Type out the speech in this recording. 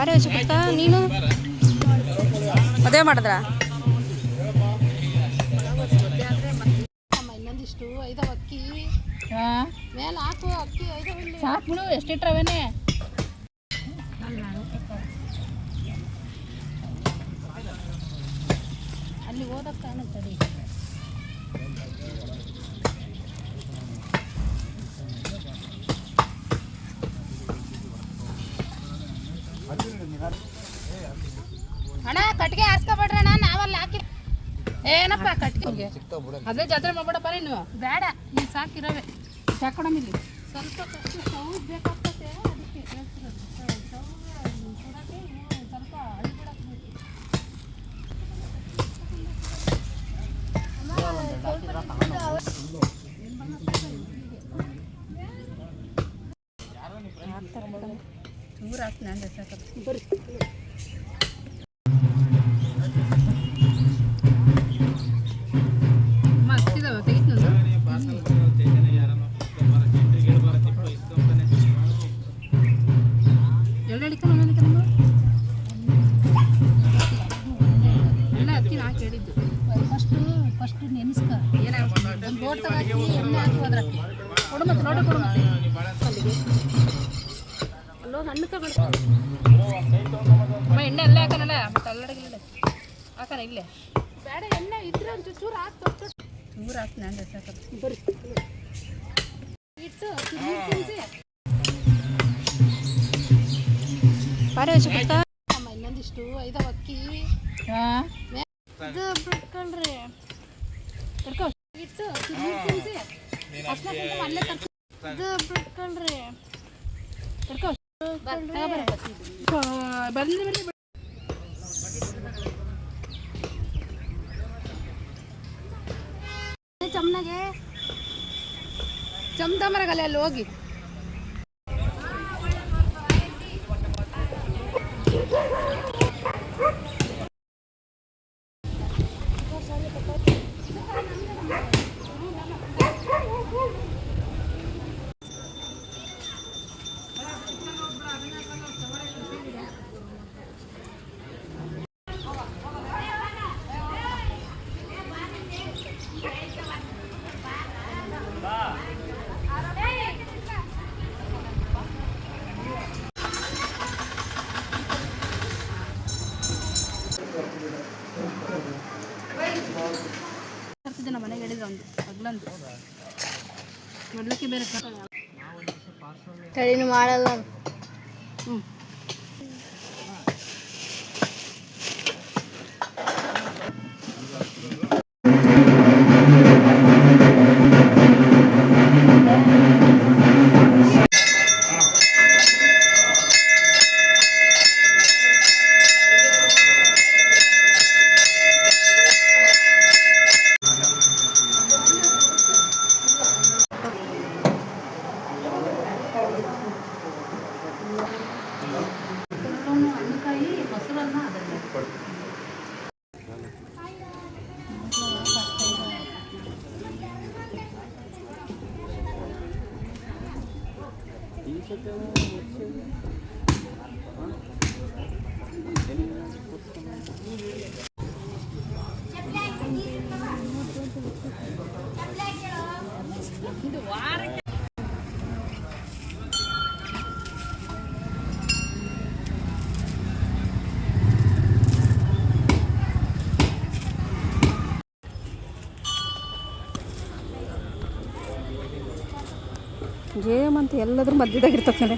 ಬಾರಿ ವರ್ಷ ನೀನು ಮದುವೆ ಮಾಡಿದ್ರ ಇನ್ನೊಂದಿಷ್ಟು ಐದವ ಅಕ್ಕಿ ಮೇಲೆ ಹಾಕು ಅಕ್ಕಿ ಐದವ ಸಾಕು ಬಿಡು ಎಷ್ಟಿಟ್ರವೇನೆ ಅಲ್ಲಿ ಓದಕ್ಕೆ ಕಾಣುತ್ತಡಿ ಅಣ್ಣ ಕಟ್ಟಿಗೆ ಹಾರಿಸ್ಕೊಬೇಡ್ರಿ ಅಣ್ಣ ನಾವಲ್ಲಿ ಹಾಕಿ ಏನಪ್ಪ ಕಟ್ಟಿಗೆ ಅದೇ ಜಾತ್ರೆ ಮಾಡ್ಬೇಡಪ್ಪ ನೀನು ಬೇಡ ಈ ಸಾಕಿರವೆ ಸಾಕೊಡಮ್ ಇಲ್ಲಿ ಸ್ವಲ್ಪ ಸೌದ್ ಬೇಕಾಗ್ತದೆ ಅದಕ್ಕೆ ಹೇಳ್ತಿರೋದು ಸುಡಕ್ಕೆ ಸ್ವಲ್ಪ ಅಳಿಬಿಡಕ್ಕೆ ಚೂರು ಹಾಕ್ತೀನಿ ಅಂದ್ರೆ ಸಾಕು ಬರ್ರಿ ಮಸ್ತಿದಾವೆ ತೆಗಿದ್ನಂದು ಎರಡು ಹಿಡಿಕ ಎಲ್ಲ ಅಕ್ಕಿ ನಾ ಕೇಳಿದ್ದು ಫಸ್ಟು ನೆನೆಸ್ಕ ಏನಾಗ್ತದೆ ಒಂದು ಬೋಟ್ ತಗೊಳ್ಳಿ ಎಣ್ಣೆ ಹಾಕುವುದ್ರ ಅಕ್ಕಿ ಕೊಡು ಮತ್ತೆ ನೋಡಿ ಕೊಡು ಅಲ್ಲಿಗೆ ಅಲ್ಲೋ ಹಣ್ಣು ತಗೊಂಡು ಎಣ್ಣೆ ಅಲ್ಲೇ ಹಾಕೋಣಲ್ಲ ಮತ್ತೆ ಅಲ್ಲಡಗಿಲ್ಲ ಹಾಕೋಣ ಇಲ್ಲೇ ಬೇಡ ಎಣ್ಣೆ ಇದ್ರೆ ಒಂದು ಚೂರು ಹಾಕಿ ಚೂರು ಹಾಕ್ತೀನಿ ಅಂದ್ರೆ ಸಾಕು ಬರ್ರಿ ಇಟ್ಟು ಬಾರಿ ವರ್ಷ ಅಮ್ಮ ಇನ್ನೊಂದಿಷ್ಟು ಐದವ ಅಕ್ಕಿ ಇದು ಬಿಟ್ಕೊಳ್ರಿ ಬಿಟ್ಕೊ ಇಟ್ಟು ಅಲ್ಲೇ ತರ್ಕ ಇದು ಬಿಟ್ಕೊಳ್ರಿ ಬಿಟ್ಕೊ ಬರ್ಲಿ ಬರ್ಲಿ ಚಮ್ನಾಗೆ ಚಮ್ದಮರಗಲ್ಲ ಅಲ್ಲಿ ಹೋಗಿ ನಮ್ಮ ಮನೆಗೆ ಹೇಳಿದ್ರು ಒಂದು ಅಗ್ಲಂದು ಮೊದಲಕ್ಕೆ ಬೇರೆ ಕಡಿಮೆ ಮಾಡಲ್ಲ ಹ್ಞೂ ಇದು ವಾರಕ್ಕೆ ಜೇಮ್ ಅಂತ ಎಲ್ಲಾದ್ರೂ ಮಧ್ಯದಾಗಿರ್ತದೆ